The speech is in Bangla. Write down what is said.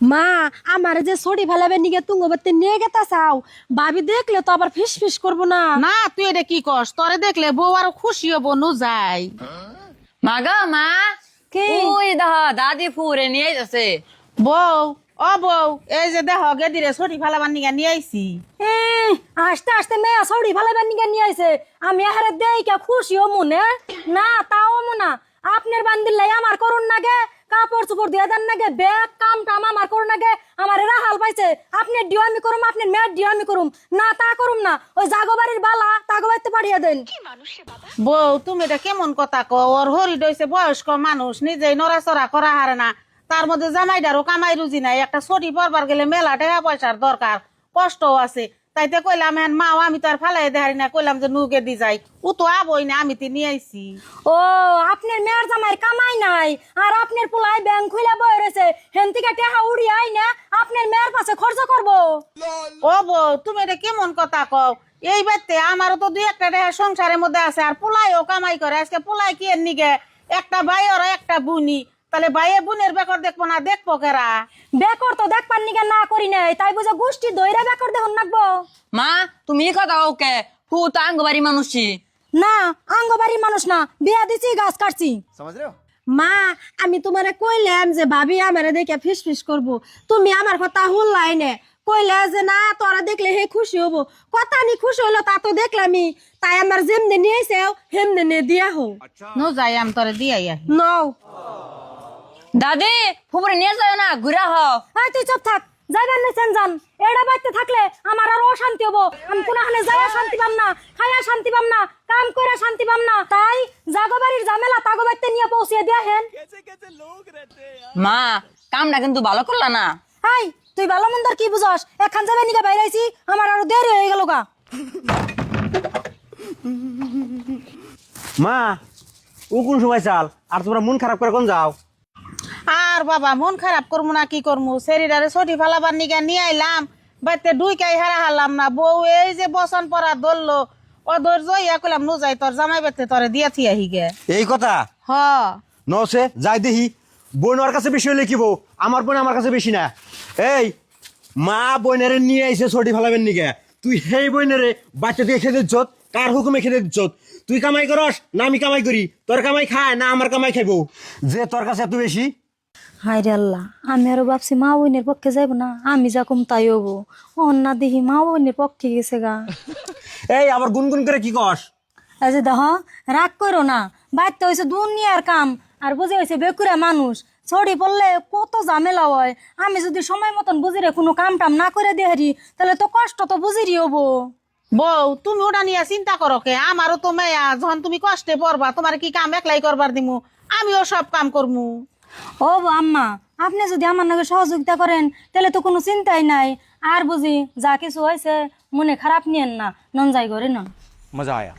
মা আমার যে ছড়ি ফেলাবে নিগে তুঙ্গবর্তী নিয়ে গেতা চাও ভাবি দেখলে তো আবার ফিস ফিস করবো না। না তুই এটা কি কস, তোরে দেখলে বউ আরো খুশি হবো নু যাই। মাগা মা কি? ওই দেখা দাদি ফুরে নিয়ে যাচ্ছে। বউ ও বউ, এই যে দেহ গেদিরে ছড়ি ফেলাবার নিগা নিয়ে আইছি। আস্তে আস্তে মেয়ে ছড়ি ফেলাবে নিগে নিয়ে আইছে, আমি আহারে দেই কে খুশি ও মনে না তাও মনা আপনার বান্দিল আমার করুন নাগে কাপড় চোপড় দিয়ে দেন নাগে ব্যাগ কাম টাম আমার করুন নাগে আমার রাহাল পাইছে আপনার ডিও আমি করুম আপনার মেয়ের ডিও আমি করুম না তা করুম না ওই জাগোবাড়ির বালা তাগোবাড়িতে পাঠিয়ে দেন। বউ তুমি এটা কেমন কথা কও, ওর হরি দইছে বয়স্ক মানুষ নিজেই নড়াচড়া করা হারে না, তার মধ্যে জামাইদারও কামাই রুজি নাই, একটা ছড়ি পরবার গেলে মেলা টাকা পয়সার দরকার, কষ্টও আছে। তাইতে কইলাম হ্যাঁ মাও আমি তো আর ফালাই দেহারি না, কইলাম যে নুগে দি যাই, ও তো আবই না, আমি তো নিয়ে আইছি। ও আপনার মেয়ের জামাইয়ের কামাই নাই আর আপনার পোলাই ব্যাংক খুলে বয়ে রয়েছে হেন থেকে টেহা উড়িয়ে আই না আপনার মেয়ের পাশে খরচ করবো। ও বউ তুমি এটা কেমন কথা কও, এই বাড়িতে আমারও তো দুই একটা টাকা সংসারের মধ্যে আছে, আর পোলাইও কামাই করে, আজকে পোলাই কি এর নিগে একটা ভাই আর একটা বুনি, তাহলে ভাইয়ে বোনের বেকর দেখবো না, দেখবো কেরা? বেকর তো দেখবার নিগে না করি নাই তাই বুঝে গোষ্ঠী দইরা বেকর দেখুন নাকবো। মা তুমি কথা ওকে হু তো আঙ্গবাড়ি মানুষই না আঙ্গবাড়ির মানুষ না, বিয়া দিছি গাছ কাটছি। समझ रहे हो? মা আমি তোমারে কইলাম যে ভাবি আমারে দেখে ফিস ফিস করবো, তুমি আমার কথা হুল্লাই নে কইলে যে না তোরা দেখলে হে খুশি হবো, কথা নি খুশি হলো তা তো দেখলামই, তাই আমার যেমনে নিয়েছে হেমনে নে দিয়া হো। নো যাই আমি তোরে দিয়ে আহি। নাও দাদি ফুপুরে নিয়ে যাও না ঘুরা হ। এই তুই চুপ থাক, যাইবার নিছেন যান, এড়া বাইতে থাকলে আমার আর অশান্তি হবো, আমি কোনখানে যাইয়া শান্তি পাম না, খাইয়া শান্তি পাম না, কাম করে শান্তি পাম না, তাই জাগোবাড়ির ঝামেলা তাগোবাড়িতে নিয়ে পৌঁছিয়ে দিয়া হেন। মা কামটা কিন্তু ভালো করলা না। হাই তুই ভালো মন্দর কি বুঝস, এখান যাবে নিকে বাইরাইছি আমার আরো দেরি হয়ে গেল গা। মা ও কোন সময় চাল আর তোমরা মন খারাপ করে কোন যাও? আর বাবা মন খারাপ করবো না কি করবো, শরীরে ছটি ফেলাবার নিগা নিয়ে আইলাম, বাড়িতে ডুইকাই হারা হারলাম না, বউ এই যে বসন পরা ধরলো ও ধৈর্য ইয়া কইলাম নু যাই তোর জামাই বাড়িতে তোরে দিয়ে থি আহি গে। এই কথা হ নসে যাই দেখি, বোন ওর কাছে বেশি হলে কি বউ, আমার বোন আমার কাছে বেশি না। এই মা বোনের নিয়ে আইছে ছটি ফেলাবেন নিকে, তুই সেই বোনের বাচ্চা দিয়ে খেতে দিচ্ছ, কার হুকুমে খেতে দিচ্ছ? তুই কামাই করস না আমি কামাই করি? তোর কামাই খায় না আমার কামাই খাইবো যে তোর কাছে এত বেশি? হাই রে আল্লাহ, আমি আরো ভাবছি মা বোনের পক্ষে যাইব না, আমি যা কম তাই হবো, অন্যা দেখি মা বোনের পক্ষে গেছে গা। এই আবার গুনগুন করে কি কস? এই যে দেখ রাগ করো না, বাইতে হয়েছে দুনিয়ার কাম আর বুঝে হয়েছে বেকুরা মানুষ, ছড়ি পড়লে কত ঝামেলা হয়, আমি যদি সময় মতন বুঝিরে কোনো কাম টাম না করে দেহারি তাহলে তো কষ্ট তো বুঝিরই হবো। বউ তুমি ওটা নিয়ে চিন্তা করো কে, আমারও তো মেয়া, যখন তুমি কষ্টে পড়বা তোমার কি কাম একলাই করবার দিমু, আমিও সব কাম করমু। ও আম্মা আপনি যদি আমার নাকি সহযোগিতা করেন তাহলে তো কোনো চিন্তাই নাই, আর বুঝি যা কিছু হয়েছে মনে খারাপ নিয়েন না, নন যাই করে নন। মজা আয়া।